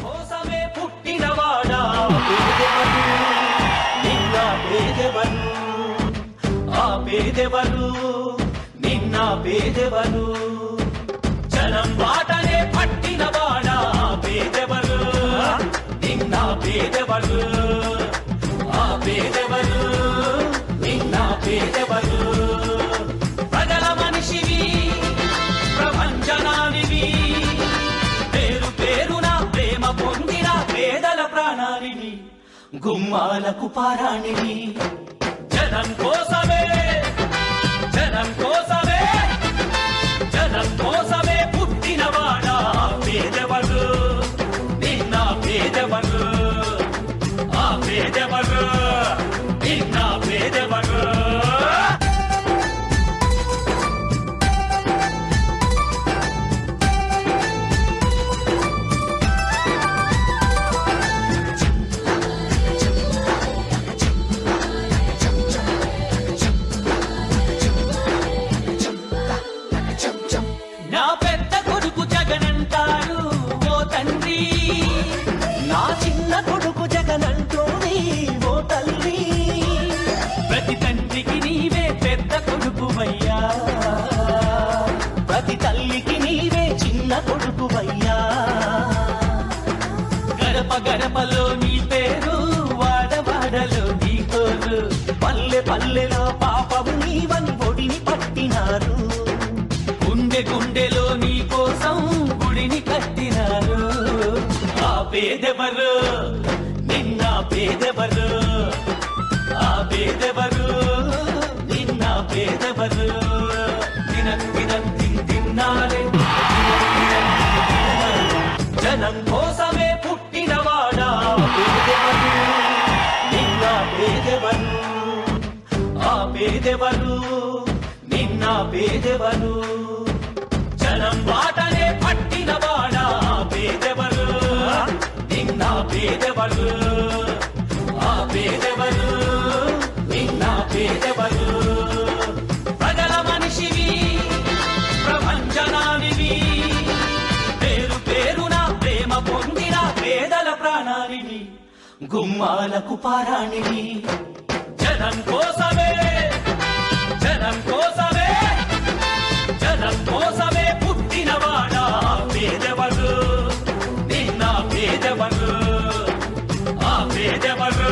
కోసమే పుట్టినవాడా పేదెవరు నిన్న పేదెవరు ఆ పేదెవరు నిన్న పేదెవరు జనం బాటనే పట్టినవాడా పేదెవరు నిన్న పేదెవరు ఆ పేదెవరు నిన్న పేదెవరు ప్రజల మనిషివి ప్రపంచనానివి పేరు పేరున ప్రేమ పొందిన పేదల ప్రాణానివి గుమ్మాలకు పారాణివి జనం కోసమే జనం కోసమే జనం కోసమే పుట్టినవాడా పేదెవరు నిన్న పేదెవరు ఆ పేదెవరు నిన్న పేదెవరు నా పెద్ద కొడుకు జగనంటారు ఓ తండ్రి నా చిన్న కొడుకు జగనంటోని ఓ తల్లి ప్రతి తండ్రికి నీవే పెద్ద కొడుకువయ్యా ప్రతి తల్లికి నీవే చిన్న కొడుకువయ్యా గడప గడపలో నీ పేరు వాడవాడలో నీ కోరు పల్లె పల్లెలో పాపము నీవని ఒడిని పట్టినారు గుండె గుండెలో నీ కోసం గుడిని కట్టినారు ఆ పేదెవరు నిన్న పేదెవరు ఆ పేదెవరు నిన్న పేదెవరు దినం దినం తిన్నారే జనం కోసమే పుట్టినవాడా పేదెవరు నిన్న పేదెవరు ఆ పేదెవరు నిన్న పేదెవరు జనం బాటనే పట్టినవాడా పేదెవరు నిన్న పేదెవరు ఆ పేదెవరు నిన్న పేదెవరు ప్రజల మనిషివి ప్రపంచనానివి పేరు పేరున ప్రేమ పొందిన పేదల ప్రాణానివి గుమ్మాలకు పారాణివి జనం కోసమే జనం కోసమే జనం కోసమే పుట్టినవాడా పేదెవరు నిన్న పేదెవరు ఆ పేదెవరు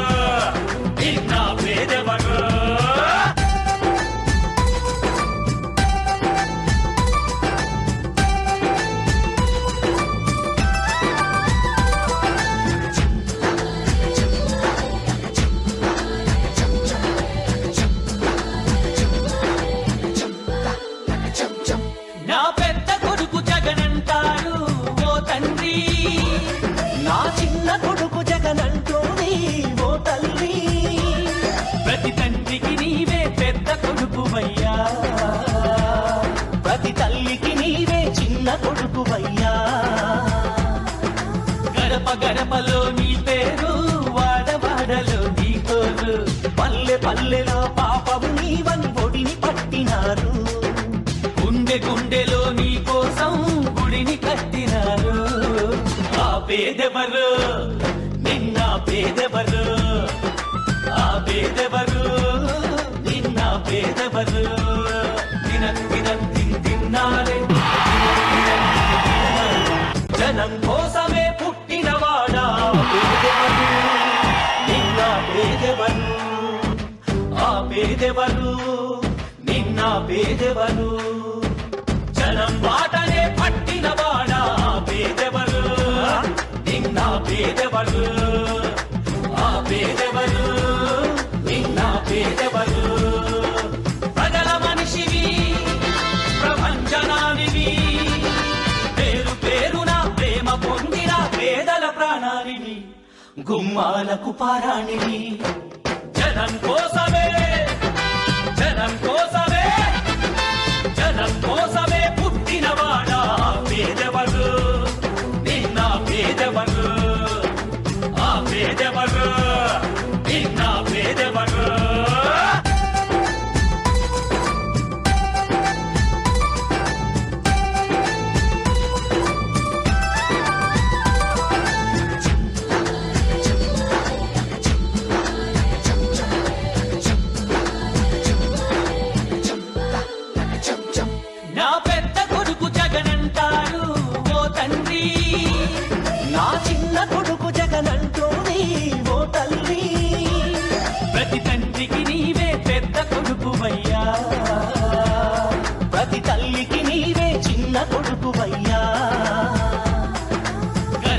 నిన్న పేదెవరు నా పెద్ద కొడుకు జగనంటారు ఓ తండ్రి నా చిన్న కొడుకు జగనంటోని ఓ తల్లి ప్రతి తండ్రికి నీవే పెద్ద కొడుకువయ్యా ప్రతి తల్లికి నీవే చిన్న కొడుకువయ్యా గడప గడపలో నీ పేరు వాడవాడలో నీ కోరు పల్లె పల్లెలో పాపము నీవని ఒడిని పట్టినారు గుండె గుండెలో నీ కోసం గుడిని కట్టినారు ఆ పేదెవరు నిన్న పేదెవరు ఆ పేదెవరు నిన్న పేదెవరు దినం దినం తిన్నారే జనం కోసమే పుట్టినవాడా పేదెవరు నిన్న పేదెవరు ఆ పేదెవరు నిన్న పేదెవరు జనం బాటనే పట్టినవాడా పేదెవరు నిన్న పేదెవరు ఆ పేదెవరు నిన్న పేదెవరు ప్రజల మనిషివి ప్రపంచనానివి పేరు పేరున ప్రేమ పొందిన పేదల ప్రాణానివి గుమ్మాలకు పారాణివి జనం కోసమే జనం కోసమే జనం కోసమే పుట్టినవాడా పేదెవరు నిన్న పేదెవరు ఆ పేదెవరు నిన్న పేదెవరు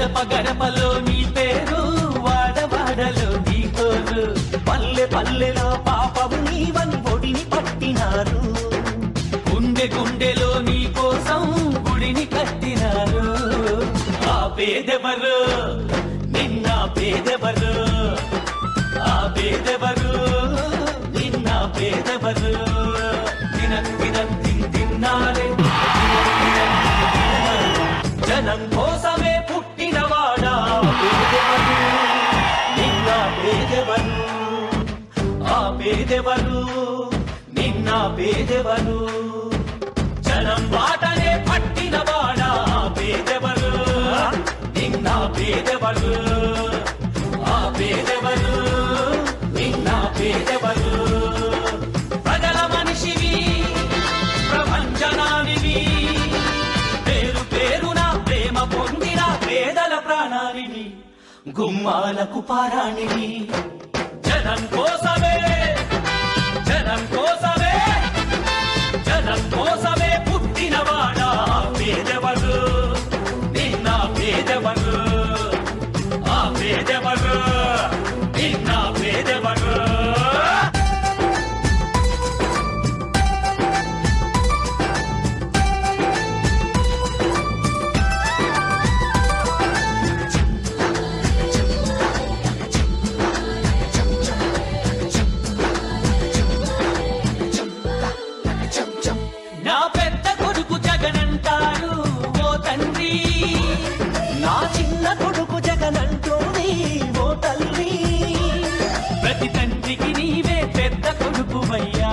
గడప గడపలో నీ పేరు, వాడవాడలో నీ కోరు, పల్లె పల్లెలో పాపము నీవని ఒడిని పట్టినారు, గుండె గుండెలో నీ కోసం గుడిని కట్టినారు. ఆ పేదెవరు, నిన్న పేదెవరు, ఆ పేదెవరు, నిన్న పేదెవరు, తిన్నారే జనం కోసమే పుట్టినవాడా పేదెవరు, నిన్న పేదెవరు, ఆ పేదెవరు, నిన్న పేదెవరు, జనం బాటనే పట్టినవాడా పేదెవరు, నిన్న పేదెవరు, ఆ పేదెవరు, నిన్న పేదెవరు. ప్రజల మనిషివి, ప్రపంచనానివి, పేరు పేరున ప్రేమ పొందిన పేదల ప్రాణానివి, గుమ్మాలకు పారాణివి. జనం కోసమే, జనం కోసమే, జనం కోసమే పుట్టినవాడా పేదెవరు, నిన్న పేదెవరు, ఆ పేదెవరు, నిన్న పేదెవరు. నా పెద్ద కొడుకు జగనంటారు ఓ తండ్రి, నా చిన్న కొడుకు జగనంటోని ఓ తల్లి, ప్రతి తండ్రికి నీవే పెద్ద కొడుకువయ్యా,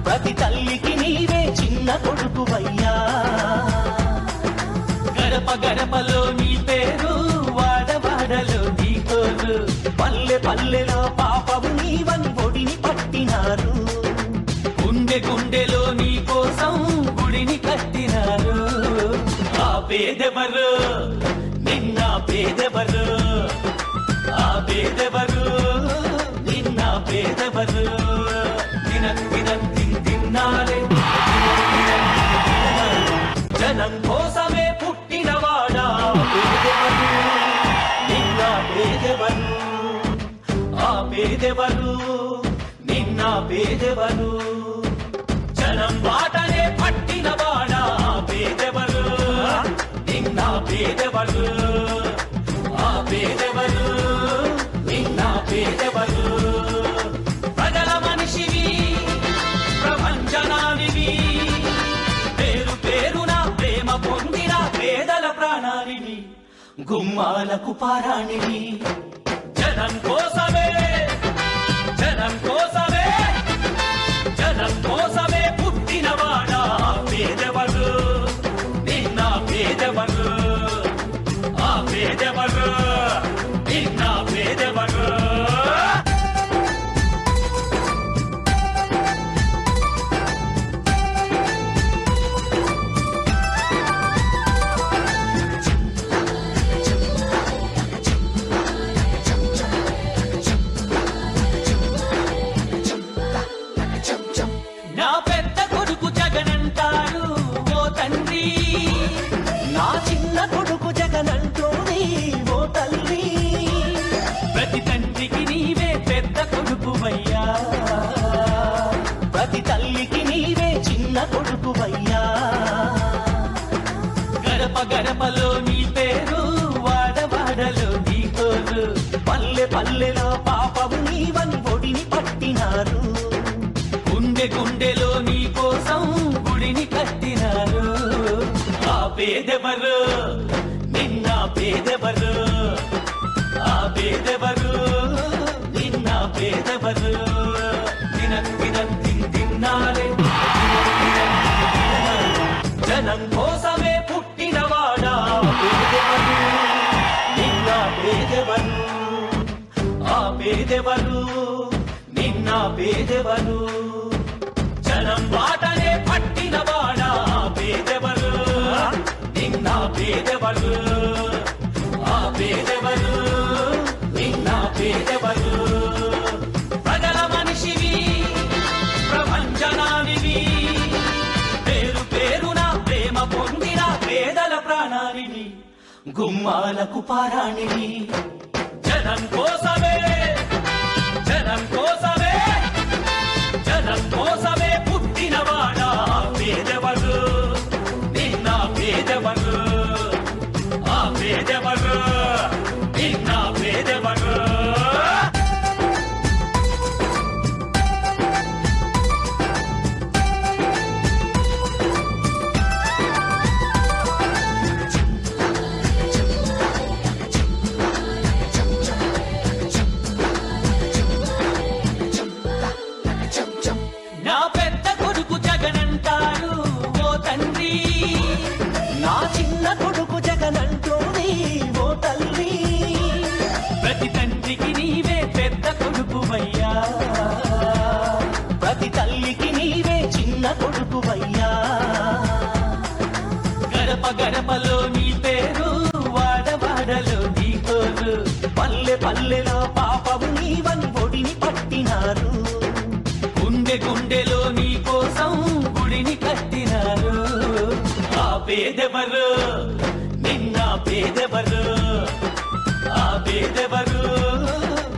ప్రతి తల్లికి నీవే చిన్న కొడుకువయ్యా. గడప గడపలో నీ పేరు, వాడవాడలో నీ కోరు, పల్లె పల్లెలో పాపము నీవని ఒడిని పట్టినారు, గుండె గుండెలో నీ కోసం గుడిని కట్టినారు. ఆ పేదెవరు, నిన్న పేదెవరు, ఆ పేదెవరు, నిన్న పేదెవరు, తిన్నారే జనం కోసమే పుట్టినవాడా పేదెవరు, నిన్న పేదెవరు, ఆ పేదెవరు, నిన్న పేదెవరు, జనం బాటనే పట్టినవాడా పేదెవరు, నిన్న పేదెవరు, ఆ పేదెవరు, నిన్న పేదెవరు. ప్రజల మనిషివి, ప్రపంచనానివి, పేరు పేరున ప్రేమ పొందిన పేదల ప్రాణానివి, గుమ్మాలకు పారాణివి. జనం కోసమే, జనం కోసమే, జనం కోసమే పుట్టినవాడా పేదెవరు, నిన్న పేదెవరు, ఆ పేదెవరు, నిన్న పేదెవరు. నా పెద్ద కొడుకు జగనంటారు ఓ తండ్రి, నా చిన్న కొడుకు జగనంటోని ఓ తల్లి, ప్రతి తండ్రికి నీవే పెద్ద కొడుకువయ్యా, ప్రతి తల్లికి నీవే చిన్న కొడుకువయ్యా. గడప గడపలో నీ పేరు, వాడవాడలో నీ కోరు, పల్లె పల్లెలో పాపము నీవని ఒడిని పట్టినారు, గుండె గుండెలో నీ కోసం గుడిని కట్టినారు. ఆ పేదెవరు, నిన్న పేదెవరు, ఆ పేదెవరు, నిన్న పేదెవరు, తిన్నారే జనం కోసమే పుట్టినవాడా పేదెవరు, నిన్న పేదెవరు, ఆ పేదెవరు, నిన్న పేదెవరు, జనం బాటనే పట్టినవాడా పేదెవరు, నిన్న పేదెవరు, ఆ పేదెవరు, నిన్న పేదెవరు. ప్రజల మనిషివి, ప్రపంచనానివి, పేరు పేరున ప్రేమ పొందిన పేదల ప్రాణానివి, గుమ్మాలకు పారాణివి జనం కోసమే జనం కోసమే జనం కోసమే పుట్టినవాడా పేదవరు నిన్న పేదవరు ఆ పేదవరు నిన్న పేదవరు నా పెద్ద కొడుకు జగనంటారు ఓ తండ్రి నా చిన్న కొడుకు జగనంటోంది ఓ తల్లి ప్రతి తండ్రికి నీవే పెద్ద కొడుకువయ్యా ప్రతి తల్లికి నీవే చిన్న కొడుకువయ్యా గడప గడపలో నీ పేరు వాడవాడలో నీ కోరు పల్లె పల్లెలో పాపవు నీవని ఒడిని పట్టినారు గుండె గుండెలో నీ కోసం గుడిని కట్టినారు ఆ పేదెవరు నిన్న పేదెవరు ఆ పేదెవరు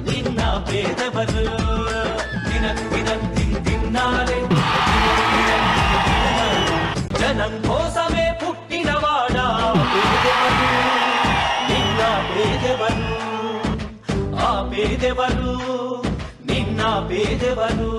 నిన్న పేదెవరు తిన్నారే జనం కోసమే పుట్టినవాడా పేదెవరు నిన్న పేదెవరు ఆ పేదెవరు నిన్న పేదెవరు